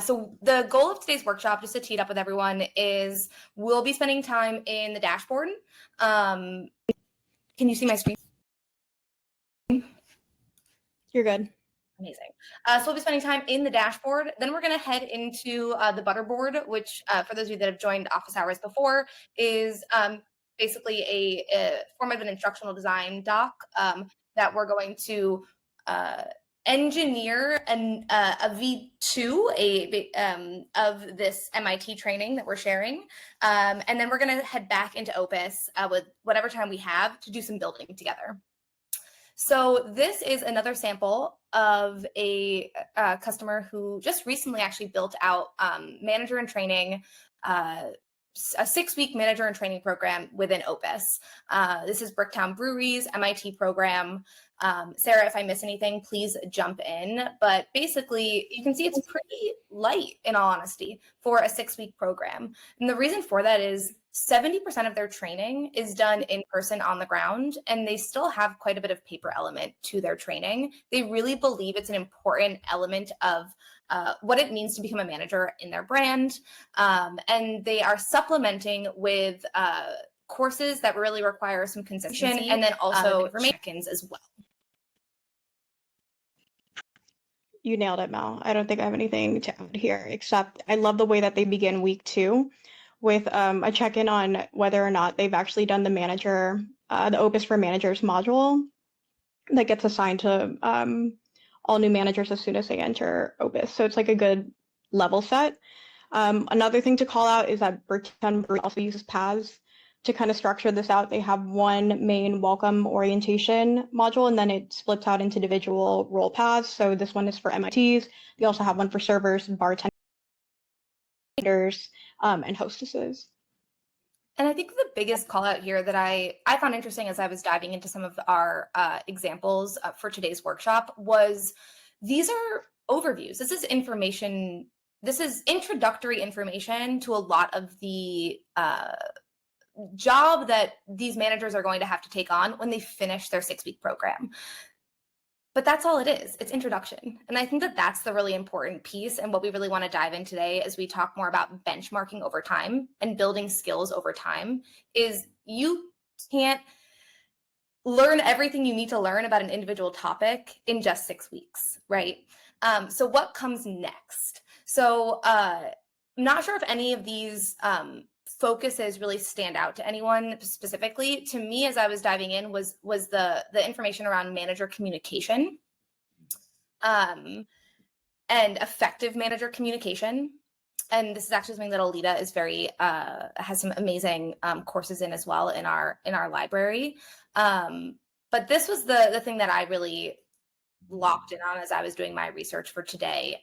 So the goal of today's workshop, just to tee it up with everyone, is we'll be spending time in the dashboard. Can you see my screen? You're good. Amazing. So we'll be spending time in the dashboard. Then we're going to head into the butterboard, which for those of you that have joined office hours before is basically a form of an instructional design doc that we're going to engineer a V2 of this MIT training that we're sharing. And then we're going to head back into Opus with whatever time we have to do some building together. So this is another sample of a customer who just recently actually built out manager and training, a 6-week manager and training program within Opus. This is Bricktown Brewery's MIT program. Sarah, if I miss anything, please jump in. But basically, you can see it's pretty light, in all honesty, for a 6-week program. And the reason for that is 70% of their training is done in person on the ground, and they still have quite a bit of paper element to their training. They really believe it's an important element of what it means to become a manager in their brand. And they are supplementing with courses that really require some consistency, and then also check-ins as well. You nailed it, Mel. I don't think I have anything to add here, except I love the way that they begin week 2 with a check-in on whether or not they've actually done the Opus for Managers module that gets assigned to all new managers as soon as they enter Opus. So it's like a good level set. Another thing to call out is that Bricktown Brewery also uses paths to kind of structure this out. They have one main welcome orientation module, and then it splits out into individual role paths. So this one is for MITs. They also have one for servers, bartenders, and hostesses. And I think the biggest call out here that I found interesting as I was diving into some of our examples for today's workshop was these are overviews. This is information. This is introductory information to a lot of the job that these managers are going to have to take on when they finish their 6-week program. But that's all it is. It's introduction. And I think that that's the really important piece. And what we really want to dive in today as we talk more about benchmarking over time and building skills over time is you can't learn everything you need to learn about an individual topic in just 6 weeks, right? So what comes next? So I'm not sure if any of these focuses really stand out to anyone specifically. To me, as I was diving in, was the information around manager communication and effective manager communication. And this is actually something that Alita is has some amazing courses in as well in our library. But this was the thing that I really locked in on as I was doing my research for today.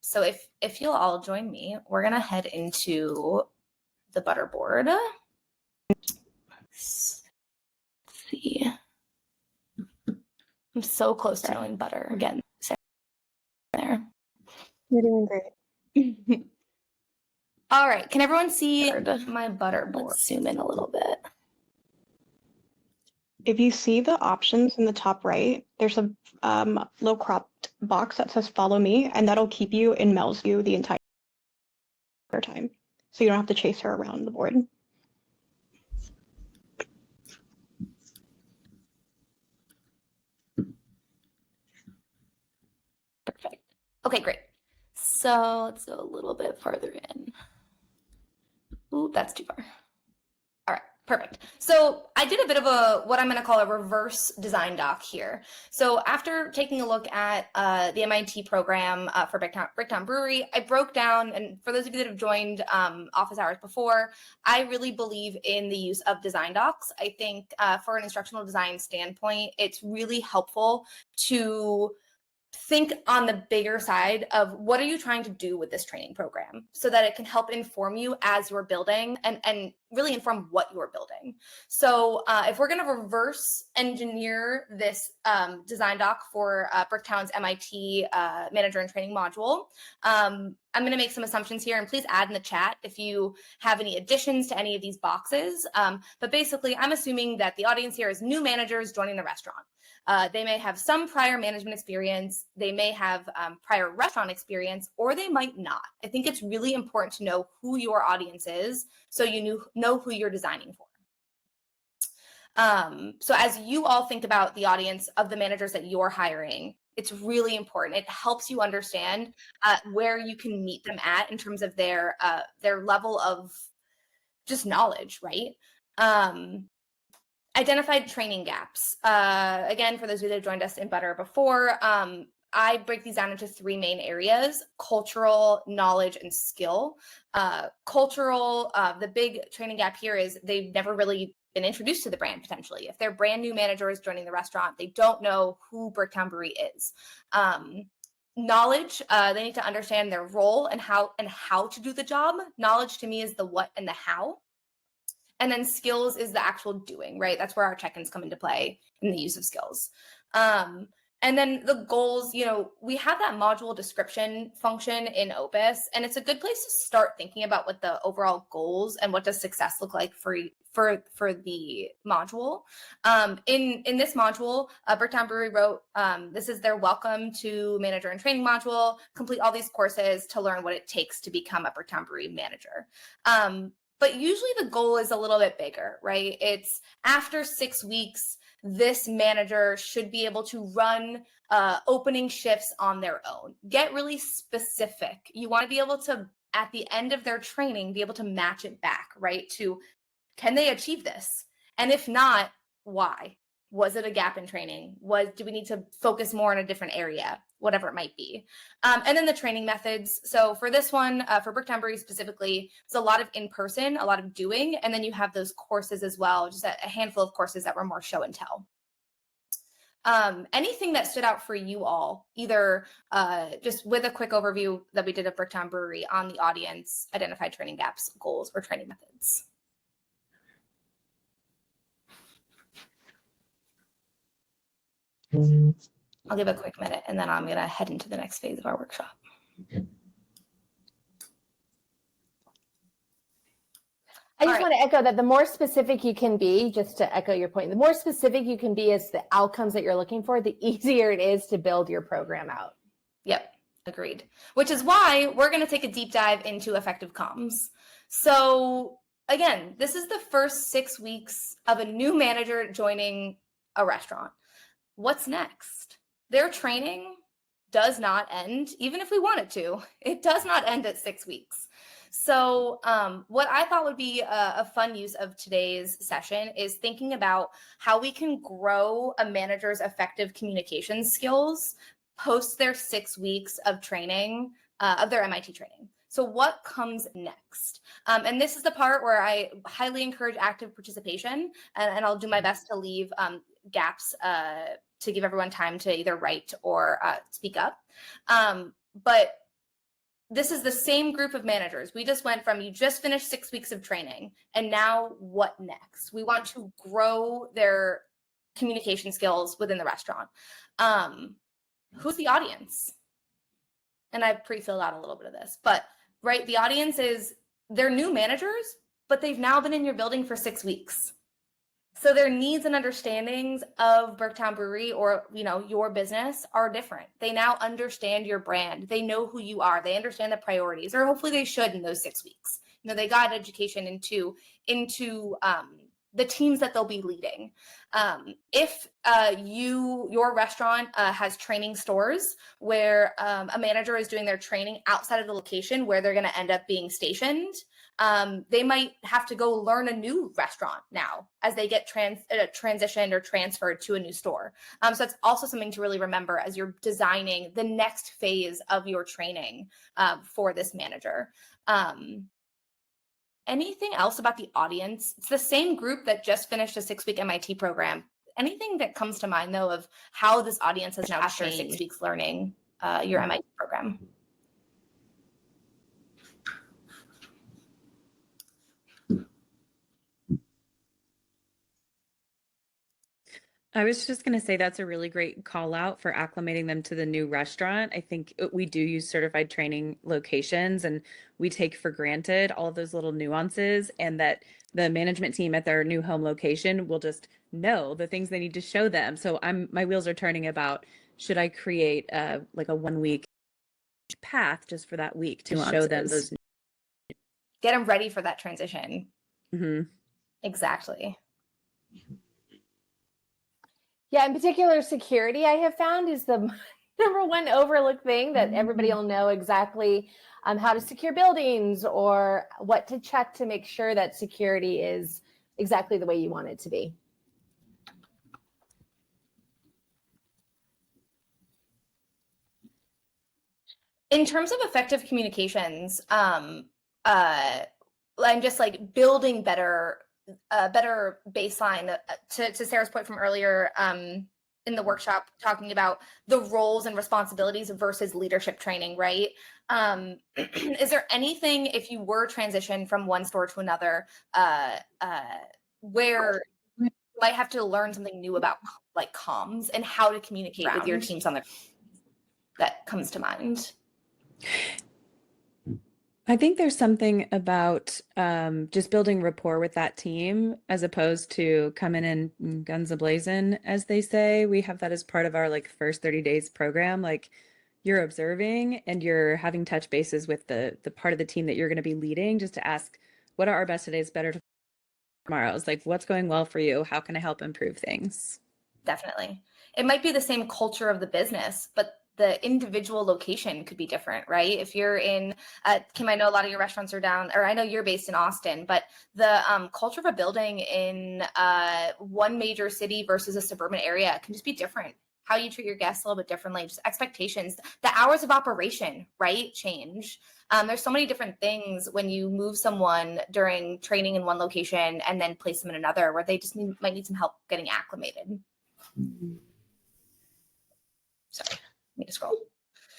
So if you'll all join me, we're gonna head into the butterboard. Let's see. I'm so close to knowing butter again. There. You're doing great. All right. Can everyone see my butterboard? Let's zoom in a little bit. If you see the options in the top right, there's a little cropped box that says follow me, and that'll keep you in Mel's view the entire time. So you don't have to chase her around the board. Perfect. Okay, great. So let's go a little bit farther in. Ooh, that's too far. All right, perfect. So I did a bit of what I'm going to call a reverse design doc here. So after taking a look at the MIT program for Bricktown Brewery, I broke down, and for those of you that have joined office hours before, I really believe in the use of design docs. I think for an instructional design standpoint, it's really helpful to think on the bigger side of what are you trying to do with this training program so that it can help inform you as you're building and really inform what you're building. So if we're going to reverse engineer this design doc for Bricktown's MIT manager and training module, I'm going to make some assumptions here, and please add in the chat if you have any additions to any of these boxes. But basically, I'm assuming that the audience here is new managers joining the restaurant. They may have some prior management experience, they may have prior restaurant experience, or they might not. I think it's really important to know who your audience is so you know who you're designing for. So as you all think about the audience of the managers that you're hiring, it's really important. It helps you understand where you can meet them at in terms of their level of just knowledge, right? Identified training gaps. Again, for those of you that have joined us in Butter before, I break these down into 3 main areas: cultural, knowledge, and skill. Cultural, the big training gap here is they've never really been introduced to the brand potentially. If they're brand new managers joining the restaurant, they don't know who Bricktown Brewery is. Knowledge, they need to understand their role and how to do the job. Knowledge to me is the what and the how. And then skills is the actual doing, right? That's where our check-ins come into play in the use of skills. And then the goals, we have that module description function in Opus, and it's a good place to start thinking about what the overall goals and what does success look like for the module. In this module, Bricktown Brewery wrote, this is their welcome to manager and training module. Complete all these courses to learn what it takes to become a Bricktown Brewery manager. But usually the goal is a little bit bigger, right? It's after 6 weeks, this manager should be able to run opening shifts on their own. Get really specific. You want to be able to, at the end of their training, be able to match it back, right? To, can they achieve this? And if not, why? Was it a gap in training? Do we need to focus more in a different area? Whatever it might be. And then the training methods. So for this one, for Bricktown Brewery specifically, it's a lot of in-person, a lot of doing, and then you have those courses as well, just a handful of courses that were more show and tell. Anything that stood out for you all, either just with a quick overview that we did at Bricktown Brewery on the audience, identified training gaps, goals, or training methods? I'll give a quick minute and then I'm going to head into the next phase of our workshop. I just want to echo that the more specific you can be, just to echo your point, the more specific you can be as the outcomes that you're looking for, the easier it is to build your program out. Yep, agreed. Which is why we're going to take a deep dive into effective comms. So again, this is the first 6 weeks of a new manager joining a restaurant. What's next? Their training does not end, even if we want it to. It does not end at 6 weeks. So what I thought would be a fun use of today's session is thinking about how we can grow a manager's effective communication skills post their 6 weeks of training, of their MIT training. So what comes next? And this is the part where I highly encourage active participation, and I'll do my best to leave gaps to give everyone time to either write or speak up. But this is the same group of managers. We just went from, you just finished 6 weeks of training, and now what next? We want to grow their communication skills within the restaurant. Who's the audience? And I've pre-filled out a little bit of this, but right, the audience is, they're new managers, but they've now been in your building for 6 weeks. So their needs and understandings of Bricktown Brewery or, your business are different. They now understand your brand. They know who you are. They understand the priorities, or hopefully they should in those 6 weeks. They got education into the teams that they'll be leading. If your restaurant has training stores where a manager is doing their training outside of the location where they're going to end up being stationed, they might have to go learn a new restaurant now as they get transitioned or transferred to a new store. So that's also something to really remember as you're designing the next phase of your training for this manager. Anything else about the audience? It's the same group that just finished a 6-week MIT program. Anything that comes to mind, though, of how this audience has now after 6 weeks learning your MIT program? I was just going to say that's a really great call out for acclimating them to the new restaurant. I think we do use certified training locations and we take for granted all of those little nuances, and that the management team at their new home location will just know the things they need to show them. So my wheels are turning about, should I create like a 1 week path just for that week to show them those. Get them ready for that transition. Mm-hmm. Exactly. Yeah, in particular, security, I have found, is the number one overlooked thing that everybody will know exactly how to secure buildings or what to check to make sure that security is exactly the way you want it to be. In terms of effective communications, I'm just like building better baseline, to Sarah's point from earlier in the workshop, talking about the roles and responsibilities versus leadership training, right? Is there anything, if you were transitioned from one store to another, where you might have to learn something new about like comms and how to communicate with your teams on that comes to mind? I think there's something about just building rapport with that team as opposed to coming in guns a-blazing, as they say. We have that as part of our like first 30 days program. Like, you're observing and you're having touch bases with the part of the team that you're going to be leading, just to ask, what are our best todays, better tomorrows? Like, what's going well for you? How can I help improve things? Definitely. It might be the same culture of the business, but the individual location could be different, right? If you're in, Kim, I know a lot of your restaurants are down, or I know you're based in Austin, but the culture of a building in one major city versus a suburban area can just be different. How you treat your guests a little bit differently, just expectations, the hours of operation, right? Change. There's so many different things when you move someone during training in one location and then place them in another, where they just might need some help getting acclimated. Sorry. Me to scroll.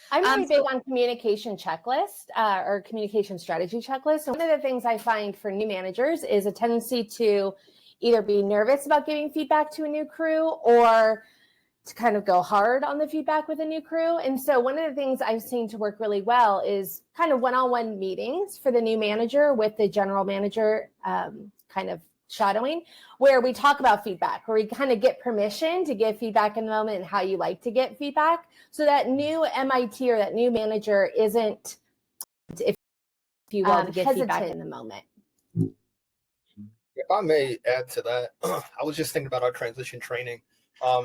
I'm really big on communication checklist or communication strategy checklist. And one of the things I find for new managers is a tendency to either be nervous about giving feedback to a new crew or to kind of go hard on the feedback with a new crew. And so one of the things I've seen to work really well is kind of one-on-one meetings for the new manager with the general manager, kind of shadowing, where we talk about feedback, where we kind of get permission to give feedback in the moment and how you like to get feedback, so that new MIT or that new manager isn't, if you will, to get feedback in the moment. If I may add to that, I was just thinking about our transition training.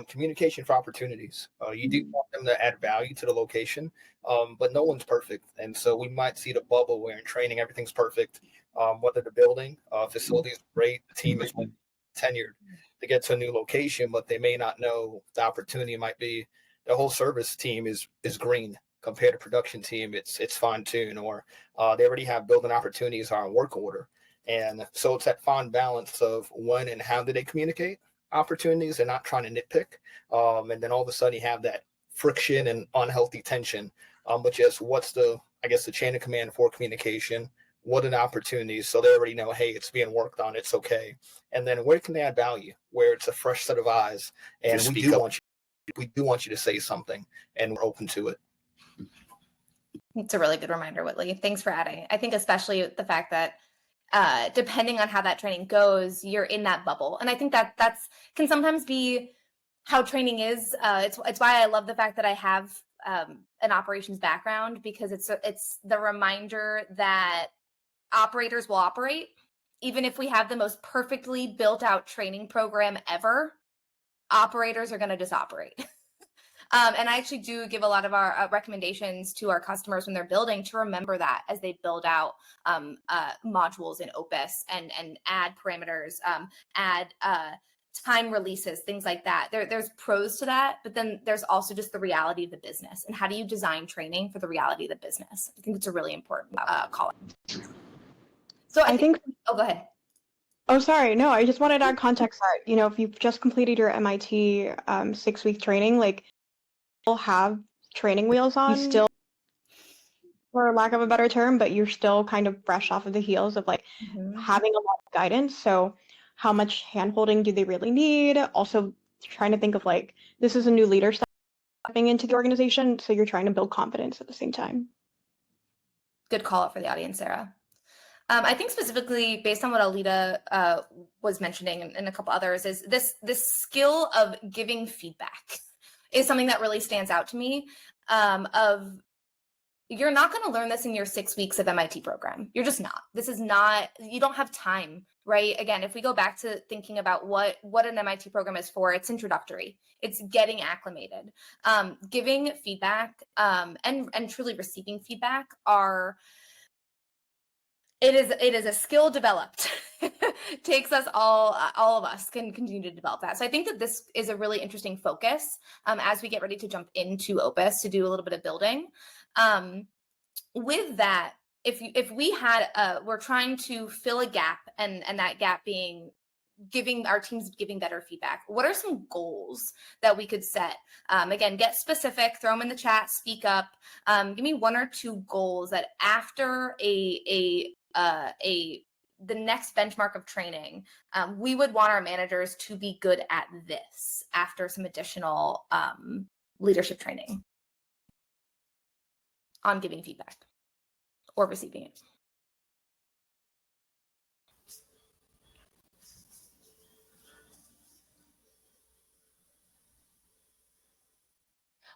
Communication for opportunities. You do want them to add value to the location, but no one's perfect. And so we might see the bubble where in training, everything's perfect. Whether the building, facilities are great, the team is tenured to get to a new location, but they may not know the opportunity might be the whole service team is green compared to production team. It's fine tuned, or they already have building opportunities are in work order. And so it's that fine balance of when and how do they communicate opportunities and not trying to nitpick. And then all of a sudden you have that friction and unhealthy tension. But just what's the chain of command for communication? What are the opportunities? So they already know, hey, it's being worked on. It's okay. And then where can they add value? Where it's a fresh set of eyes. And we do want you to say something, and we're open to it. It's a really good reminder, Whitley. Thanks for adding. I think especially the fact that depending on how that training goes, you're in that bubble. And I think that can sometimes be how training is. It's why I love the fact that I have an operations background, because it's the reminder that operators will operate. Even if we have the most perfectly built out training program ever, operators are going to just operate. And I actually do give a lot of our recommendations to our customers when they're building to remember that as they build out modules in Opus and add parameters, add time releases, things like that. There's pros to that, but then there's also just the reality of the business. And how do you design training for the reality of the business? I think it's a really important call out. So I think, oh, go ahead. Oh, sorry. No, I just wanted to add context that, if you've just completed your MIT 6-week training, like, you'll have training wheels on, you still, for lack of a better term, but you're still kind of fresh off of the heels of like having a lot of guidance. So how much hand-holding do they really need? Also, trying to think of like, this is a new leader stepping into the organization, so you're trying to build confidence at the same time. Good call out for the audience, Sarah. I think specifically based on what Alita was mentioning and a couple others is this skill of giving feedback is something that really stands out to me. You're not going to learn this in your 6 weeks of MIT program. You're just not. This is not, you don't have time, right? Again, if we go back to thinking about what an MIT program is for, it's introductory. It's getting acclimated. Giving feedback and truly receiving feedback it is a skill developed. Takes us all of us can continue to develop that. So I think that this is a really interesting focus as we get ready to jump into Opus to do a little bit of building. With that, if we had we're trying to fill a gap and that gap being giving our teams giving better feedback, what are some goals that we could set? Again, get specific, throw them in the chat, speak up. Give me 1 or 2 goals that after the next benchmark of training, we would want our managers to be good at this after some additional leadership training on giving feedback or receiving it.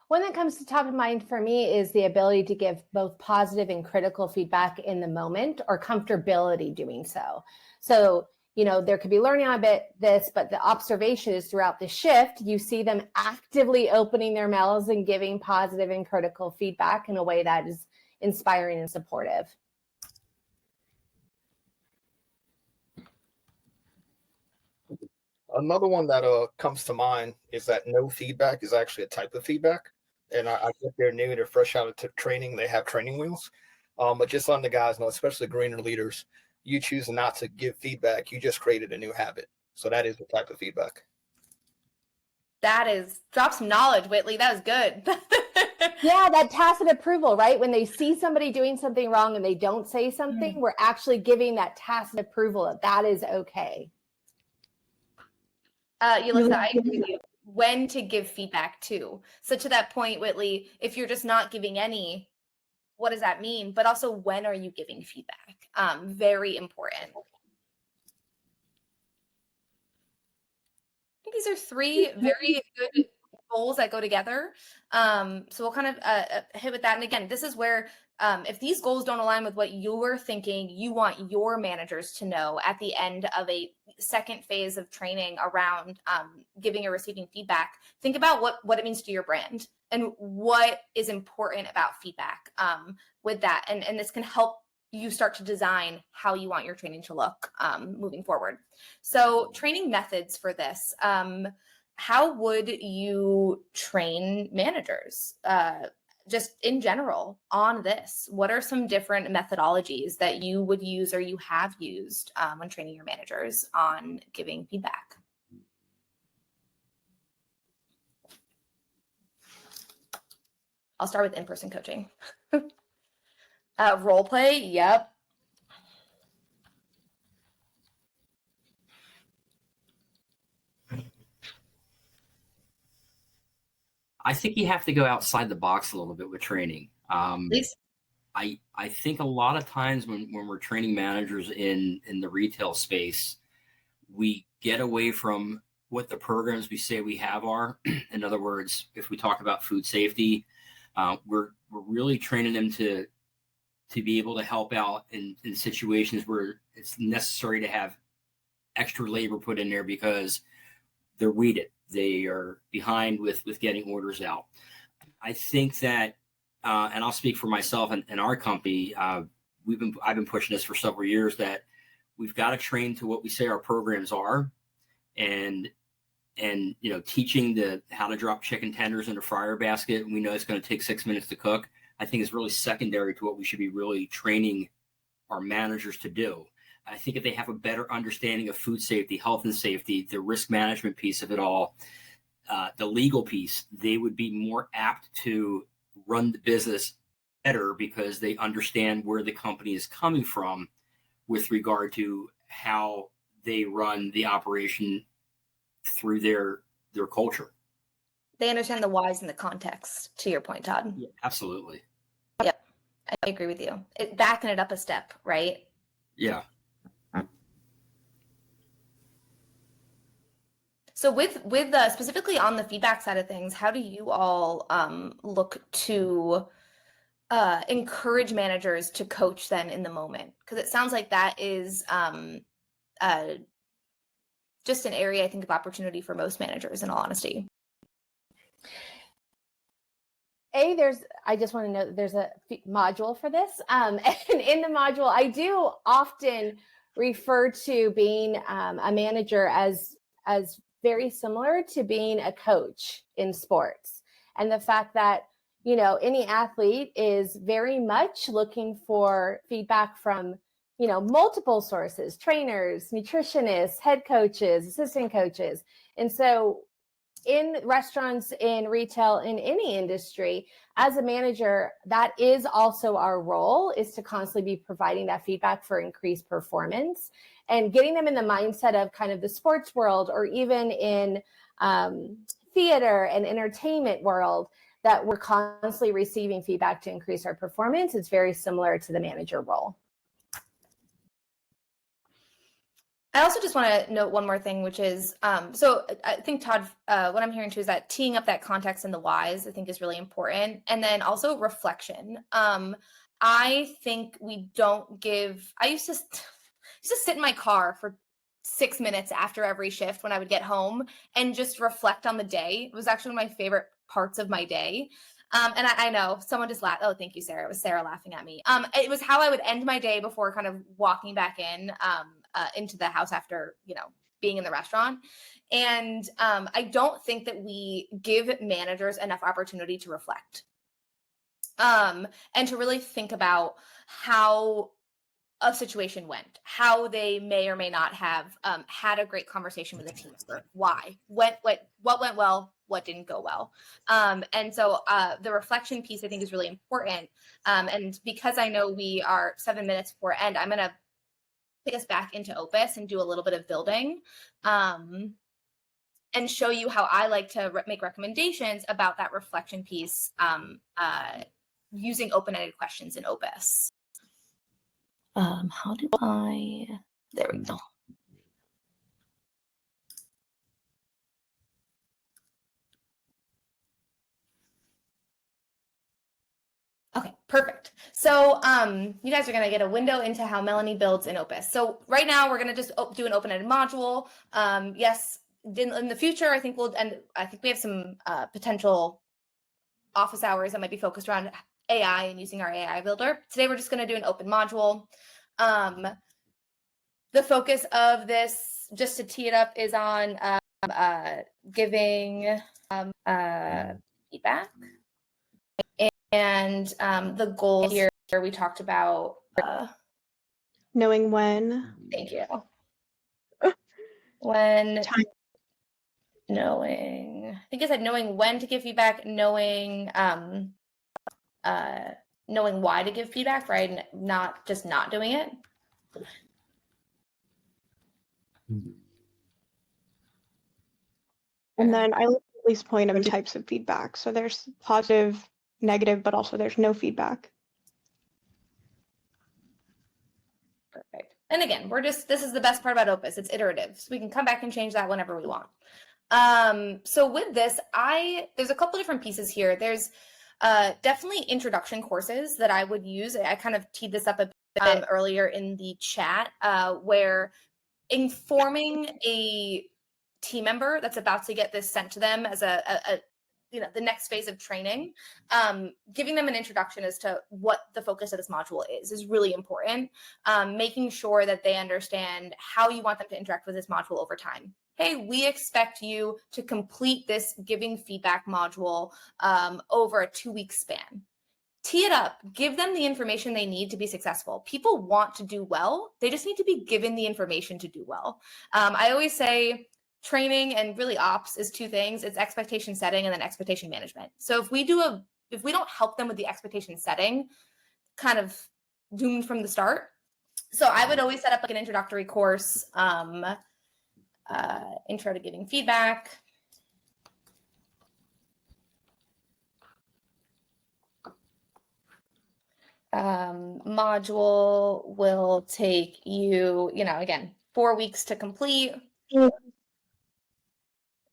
One that comes to top of mind for me is the ability to give both positive and critical feedback in the moment, or comfortability doing so. So, there could be learning on this, but the observation is throughout the shift, you see them actively opening their mouths and giving positive and critical feedback in a way that is inspiring and supportive. Another one that comes to mind is that no feedback is actually a type of feedback. And I think they're new, they're fresh out of training, they have training wheels. But just letting the guys know, especially greener leaders, you choose not to give feedback, you just created a new habit. So that is the type of feedback. That is, drop some knowledge, Whitley. That was good. Yeah, that tacit approval, right? When they see somebody doing something wrong and they don't say something, we're actually giving that tacit approval that is okay. Yulissa, I agree with you. When to give feedback to. So to that point, Whitley, if you're just not giving any, what does that mean? But also, when are you giving feedback? Very important. I think these are 3 very good goals that go together. So we'll kind of hit with that. And again, this is where if these goals don't align with what you're thinking, you want your managers to know at the end of a second phase of training around giving or receiving feedback, think about what it means to your brand and what is important about feedback with that. And this can help you start to design how you want your training to look moving forward. So training methods for this. How would you train managers just in general on this? What are some different methodologies that you would use or you have used when training your managers on giving feedback? I'll start with in-person coaching. Role play, yep. I think you have to go outside the box a little bit with training. Please. I think a lot of times when we're training managers in the retail space, we get away from what the programs we say we have are. In other words, if we talk about food safety, we're really training them to be able to help out in situations where it's necessary to have extra labor put in there because they're weeded. They are behind with getting orders out. I think that, and I'll speak for myself and our company, I've been pushing this for several years, that we've got to train to what we say our programs are, and teaching how to drop chicken tenders in a fryer basket. We know it's going to take 6 minutes to cook. I think is really secondary to what we should be really training our managers to do. I think if they have a better understanding of food safety, health and safety, the risk management piece of it all, the legal piece, they would be more apt to run the business better because they understand where the company is coming from with regard to how they run the operation through their their culture. They understand the whys and the context, to your point, Todd. Yeah, absolutely. Yep, I agree with you. Backing it up a step, right? Yeah. So with specifically on the feedback side of things, how do you all look to encourage managers to coach then in the moment? Because it sounds like that is just an area, I think, of opportunity for most managers, in all honesty. I just want to note that there's a module for this. And in the module, I do often refer to being a manager as very similar to being a coach in sports. And the fact that, you know, any athlete is very much looking for feedback from, you know, multiple sources, trainers, nutritionists, head coaches, assistant coaches. And so in restaurants, in retail, in any industry, as a manager, that is also our role, is to constantly be providing that feedback for increased performance and getting them in the mindset of kind of the sports world, or even in theater and entertainment world, that we're constantly receiving feedback to increase our performance. It's very similar to the manager role. I also just want to note one more thing, which is, so I think, Todd, what I'm hearing too is that teeing up that context and the whys, I think, is really important. And then also reflection. I think we don't give, I used to sit in my car for 6 minutes after every shift when I would get home and just reflect on the day. It was actually one of my favorite parts of my day. And I know someone just laughed. Oh, thank you, Sarah. It was Sarah laughing at me. It was how I would end my day before kind of walking back into the house after, you know, being in the restaurant. And I don't think that we give managers enough opportunity to reflect and to really think about how a situation went, how they may or may not have had a great conversation with a team member, why, what went well, what didn't go well. And so the reflection piece, I think, is really important. And because I know we are 7 minutes before end, I'm going to take us back into Opus and do a little bit of building and show you how I like to make recommendations about that reflection piece using open-ended questions in Opus. How do I, there we go. Okay, perfect. So you guys are going to get a window into how Melanie builds in Opus. So right now we're going to just do an open-ended module. Yes, in the future, I think we have some potential office hours that might be focused around AI and using our AI builder. Today, we're just going to do an open module. The focus of this, just to tee it up, is on giving feedback. And the goal here, we talked about knowing when. Thank you. When Time. knowing, I think I said knowing when to give feedback, knowing knowing why to give feedback, right? And not just not doing it. And then I look at least point of types of feedback. So there's positive, negative, but also there's no feedback. Perfect. And again, this is the best part about Opus. It's iterative. So we can come back and change that whenever we want. So with this, there's a couple different pieces here. There's definitely introduction courses that I would use. I kind of teed this up a bit earlier in the chat, where informing a team member that's about to get this sent to them as a the next phase of training, giving them an introduction as to what the focus of this module is really important. Making sure that they understand how you want them to interact with this module over time. Hey, we expect you to complete this giving feedback module over a 2-week span. Tee it up, give them the information they need to be successful. People want to do well. They just need to be given the information to do well. I always say training and really ops is 2 things. It's expectation setting and then expectation management. So if we don't help them with the expectation setting, kind of doomed from the start. So I would always set up like an introductory course, intro to giving feedback. module will take you, again, 4 weeks to complete.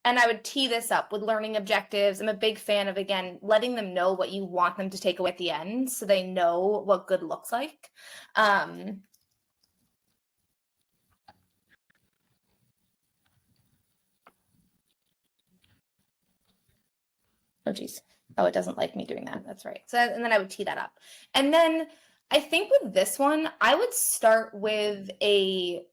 And I would tee this up with learning objectives. I'm a big fan of, again, letting them know what you want them to take away at the end so they know what good looks like. Oh, geez. Oh, it doesn't like me doing that. That's right. So, and then I would tee that up. And then I think with this one, I would start with a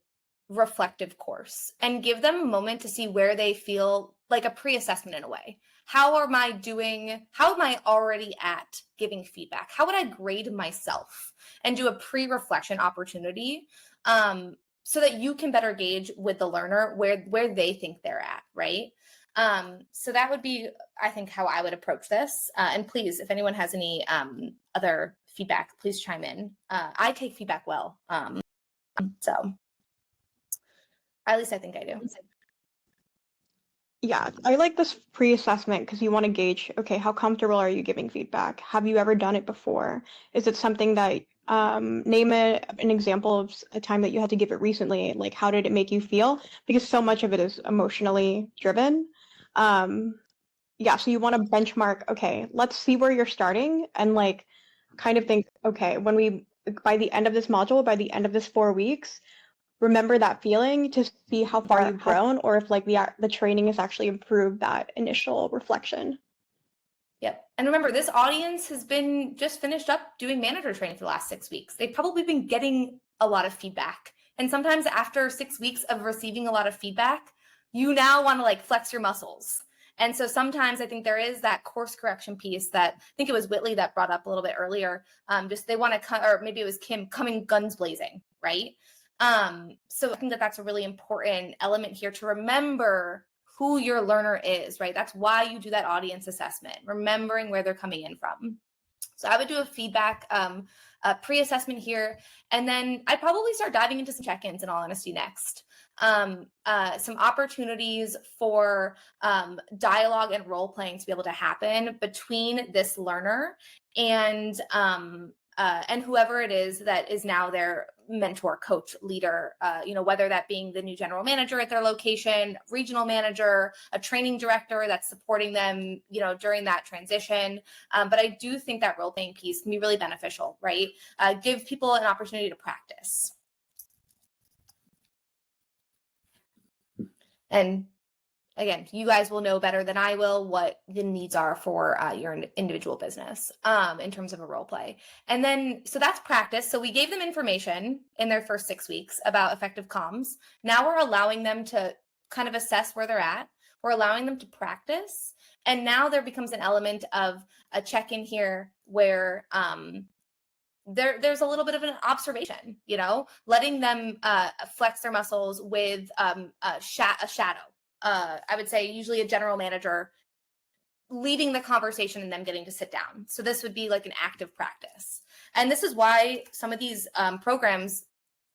reflective course and give them a moment to see where they feel, like a pre-assessment in a way. How am I doing? How am I already at giving feedback? How would I grade myself? And do a pre-reflection opportunity, so that you can better gauge with the learner where they think they're at, right? So that would be, I think, how I would approach this. And please, if anyone has any other feedback, please chime in. I take feedback well. So at least I think I do. Yeah, I like this pre-assessment because you want to gauge, okay, how comfortable are you giving feedback? Have you ever done it before? Is it something that, name an example of a time that you had to give it recently? Like, how did it make you feel? Because so much of it is emotionally driven. Yeah, so you want to benchmark, okay, let's see where you're starting and like kind of think, okay, by the end of this module, by the end of this 4 weeks, remember that feeling to see how far you've grown or if like the training has actually improved that initial reflection. Yep. And remember, this audience has been just finished up doing manager training for the last 6 weeks. They've probably been getting a lot of feedback. And sometimes after 6 weeks of receiving a lot of feedback, you now want to like flex your muscles. And so sometimes I think there is that course correction piece that I think it was Whitley that brought up a little bit earlier. Just they want to, or maybe it was Kim, coming guns blazing, right? So I think that that's a really important element here to remember who your learner is, right? That's why you do that audience assessment, remembering where they're coming in from. So I would do a feedback pre-assessment here, and then I'd probably start diving into some check-ins, in all honesty, next. Some opportunities for dialogue and role playing to be able to happen between this learner and whoever it is that is now their mentor, coach, leader, whether that being the new general manager at their location, regional manager, a training director that's supporting them, during that transition. But I do think that role-playing piece can be really beneficial, right? Give people an opportunity to practice. And again, you guys will know better than I will what the needs are for your individual business in terms of a role play. And then, so that's practice. So we gave them information in their first 6 weeks about effective comms. Now we're allowing them to kind of assess where they're at. We're allowing them to practice. And now there becomes an element of a check-in here where there's a little bit of an observation, letting them flex their muscles with a shadow. I would say usually a general manager leading the conversation and them getting to sit down. So this would be like an active practice. And this is why some of these programs,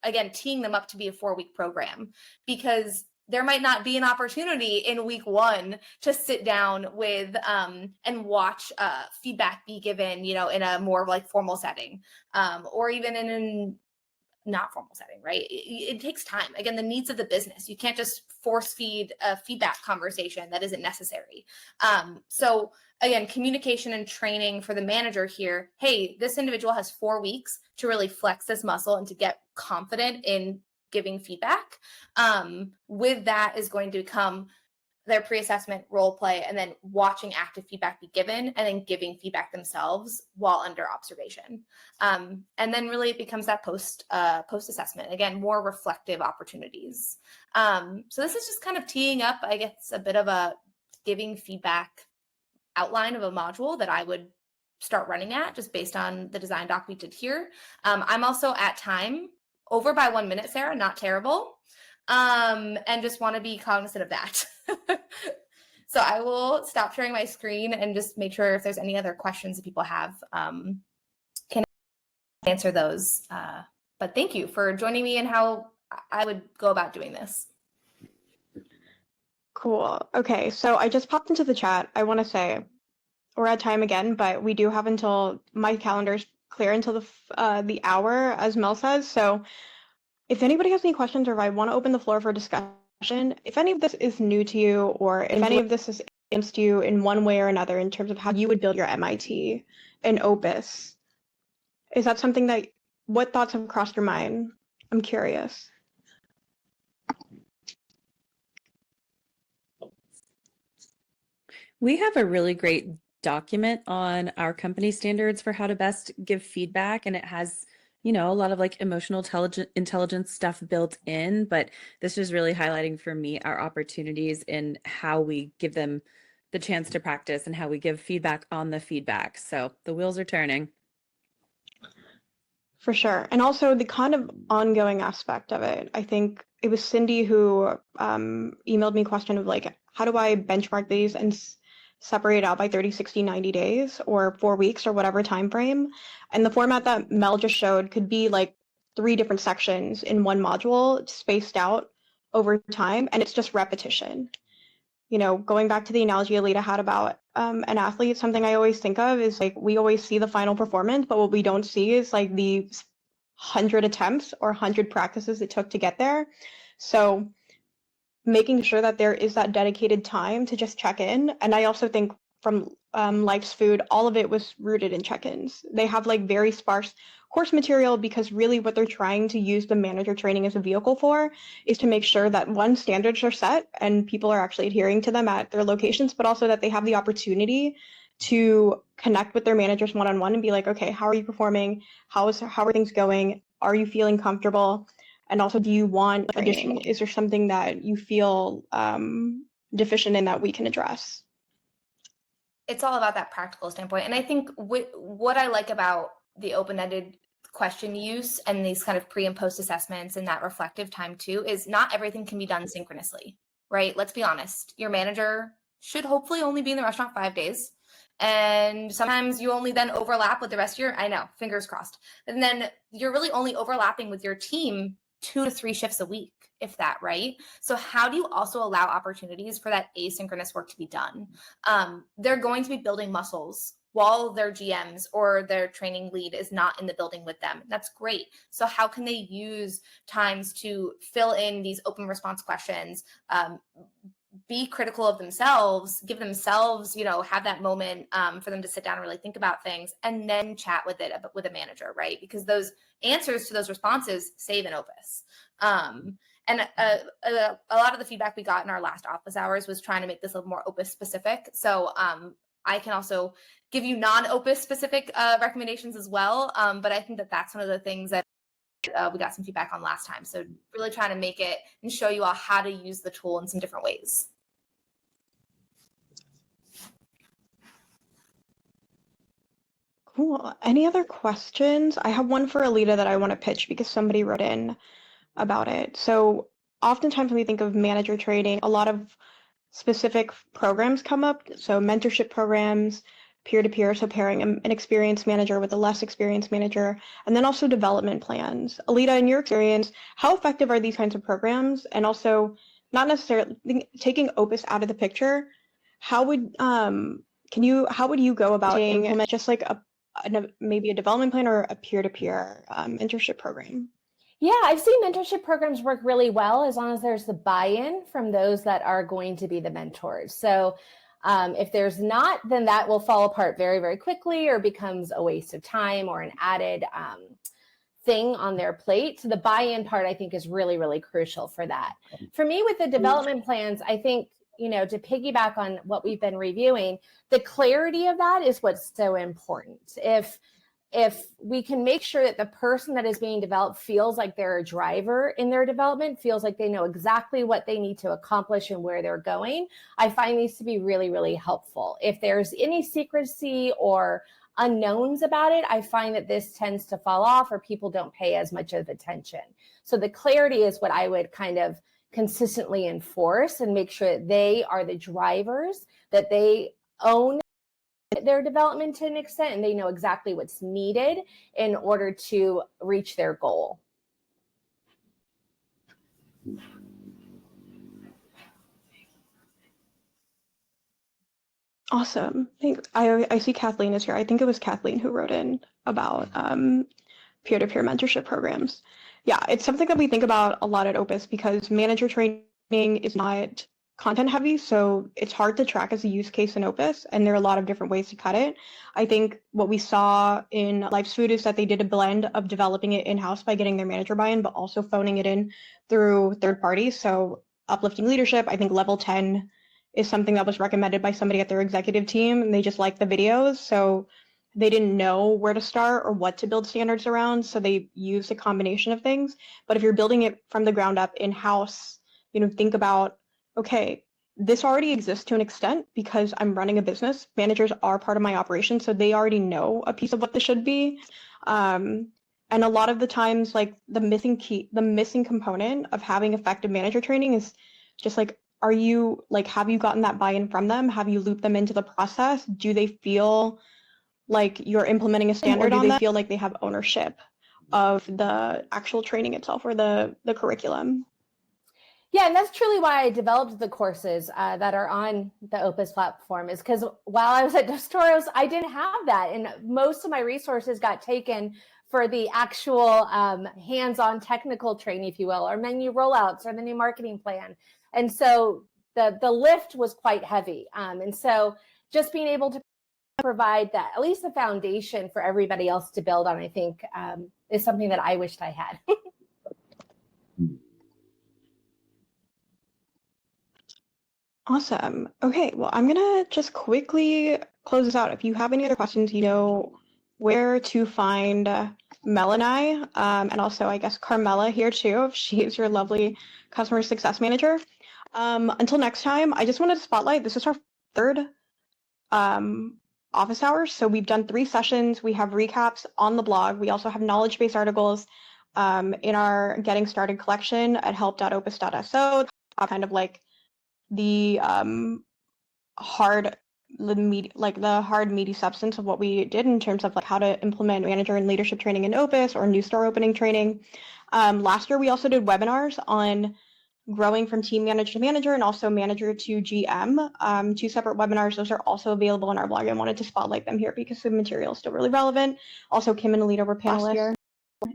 again, teeing them up to be a 4-week program, because there might not be an opportunity in week 1 to sit down with and watch feedback be given, in a more like formal setting, or even in an not formal setting, right? It takes time. Again, the needs of the business. You can't just force feed a feedback conversation that isn't necessary. So again, communication and training for the manager here. Hey, this individual has 4 weeks to really flex this muscle and to get confident in giving feedback. With that is going to become their pre-assessment, role play, and then watching active feedback be given and then giving feedback themselves while under observation. And then really it becomes that post-assessment, again, more reflective opportunities. So this is just kind of teeing up, I guess, a bit of a giving feedback outline of a module that I would start running at just based on the design doc we did here. I'm also at time, over by 1 minute, Sarah, not terrible. And just want to be cognizant of that. So I will stop sharing my screen and just make sure if there's any other questions that people have, can answer those. But thank you for joining me and how I would go about doing this. Cool. Okay, so I just popped into the chat. I want to say we're at time again, but we do have until my calendar's clear until the hour, as Mel says. So if anybody has any questions or if I want to open the floor for discussion, if any of this is new to you or if any of this is against you in one way or another in terms of how you would build your MIT and Opus, is that something that, what thoughts have crossed your mind? I'm curious. We have a really great document on our company standards for how to best give feedback, and it has, you know, a lot of like emotional intelligence stuff built in, but this is really highlighting for me our opportunities in how we give them the chance to practice and how we give feedback on the feedback. So the wheels are turning. For sure. And also the kind of ongoing aspect of it. I think it was Cindy who emailed me a question of like, how do I benchmark these and separate out by 30, 60, 90 days or 4 weeks or whatever time frame? And the format that Mel just showed could be like 3 different sections in one module spaced out over time. And it's just repetition. You know, going back to the analogy Alita had about an athlete, something I always think of is like we always see the final performance, but what we don't see is like the 100 attempts or 100 practices it took to get there. So making sure that there is that dedicated time to just check in. And I also think from Life's Food, all of it was rooted in check-ins. They have like very sparse course material because really what they're trying to use the manager training as a vehicle for is to make sure that one, standards are set and people are actually adhering to them at their locations, but also that they have the opportunity to connect with their managers one-on-one and be like, okay, how are you performing? How are things going? Are you feeling comfortable? And also, do you want additional? Is there something that you feel deficient in that we can address? It's all about that practical standpoint. And I think what I like about the open-ended question use and these kind of pre and post assessments and that reflective time too is not everything can be done synchronously, right? Let's be honest. Your manager should hopefully only be in the restaurant 5 days. And sometimes you only then overlap with the rest of your, I know, fingers crossed. And then you're really only overlapping with your team 2 to 3 shifts a week, if that, right? So how do you also allow opportunities for that asynchronous work to be done? They're going to be building muscles while their GMs or their training lead is not in the building with them. That's great. So how can they use times to fill in these open response questions, be critical of themselves, give themselves, you know, have that moment for them to sit down and really think about things and then chat with a manager, right? Because those answers to those responses save in Opus. And a lot of the feedback we got in our last office hours was trying to make this a little more Opus specific. So I can also give you non-Opus specific recommendations as well. But I think that that's one of the things that we got some feedback on last time. So really trying to make it and show you all how to use the tool in some different ways. Cool. Any other questions? I have one for Alita that I want to pitch because somebody wrote in about it. So oftentimes when we think of manager training, a lot of specific programs come up. So mentorship programs, peer-to-peer, so pairing an experienced manager with a less experienced manager, and then also development plans. Alita, in your experience, how effective are these kinds of programs? And also, not necessarily taking Opus out of the picture, how would how would you go about implement just like maybe a development plan or a peer-to-peer mentorship program? Yeah, I've seen mentorship programs work really well as long as there's the buy-in from those that are going to be the mentors. So if there's not, then that will fall apart very, very quickly or becomes a waste of time or an added thing on their plate. So the buy-in part, I think, is really, really crucial for that. For me, with the development plans, I think, you know, to piggyback on what we've been reviewing, the clarity of that is what's so important. If we can make sure that the person that is being developed feels like they're a driver in their development, feels like they know exactly what they need to accomplish and where they're going, I find these to be really, really helpful. If there's any secrecy or unknowns about it, I find that this tends to fall off or people don't pay as much of attention. So the clarity is what I would kind of consistently enforce and make sure that they are the drivers, that they own their development to an extent and they know exactly what's needed in order to reach their goal. Awesome. Thanks. I see Kathleen is here. I think it was Kathleen who wrote in about peer-to-peer mentorship programs. Yeah, it's something that we think about a lot at Opus because manager training is not content heavy, so it's hard to track as a use case in Opus, and there are a lot of different ways to cut it. I think what we saw in Life's Food is that they did a blend of developing it in-house by getting their manager buy-in, but also phoning it in through third parties. So uplifting leadership, I think level 10 is something that was recommended by somebody at their executive team, and they just liked the videos. So they didn't know where to start or what to build standards around. So they used a combination of things. But if you're building it from the ground up in-house, think about, okay, this already exists to an extent because I'm running a business. Managers are part of my operation, so they already know a piece of what this should be. And a lot of the times, like the missing component of having effective manager training is just like, have you gotten that buy-in from them? Have you looped them into the process? Do they feel like you're implementing a standard on them? Or do they feel like they have ownership of the actual training itself or the curriculum? Yeah, and that's truly why I developed the courses that are on the Opus platform, is because while I was at Dos Toros, I didn't have that. And most of my resources got taken for the actual hands-on technical training, if you will, or menu rollouts or the new marketing plan. And so the lift was quite heavy. And so just being able to provide that, at least the foundation for everybody else to build on, I think is something that I wished I had. Awesome. Okay, well, I'm gonna just quickly close this out. If you have any other questions, you know where to find Mel and I, and also I guess Carmela here too, if she is your lovely customer success manager. Until next time, I just wanted to spotlight, this is our third office hours. So we've done 3 sessions. We have recaps on the blog. We also have knowledge-based articles in our Getting Started collection at help.opus.so, kind of like the hard meaty substance of what we did in terms of like how to implement manager and leadership training in Opus or new store opening training. Last year we also did webinars on growing from team manager to manager and also manager to GM. 2 separate webinars. Those are also available on our blog. I wanted to spotlight them here because the material is still really relevant. Also, Kim and Alita were panelists here.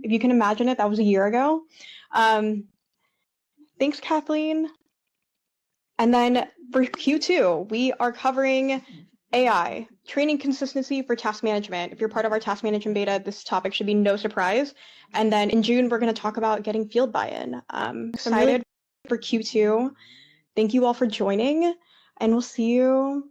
If you can imagine it, that was a year ago. Thanks, Kathleen. And then for Q2, we are covering AI, training consistency for task management. If you're part of our task management beta, this topic should be no surprise. And then in June, we're going to talk about getting field buy-in. Excited for Q2. Thank you all for joining, and we'll see you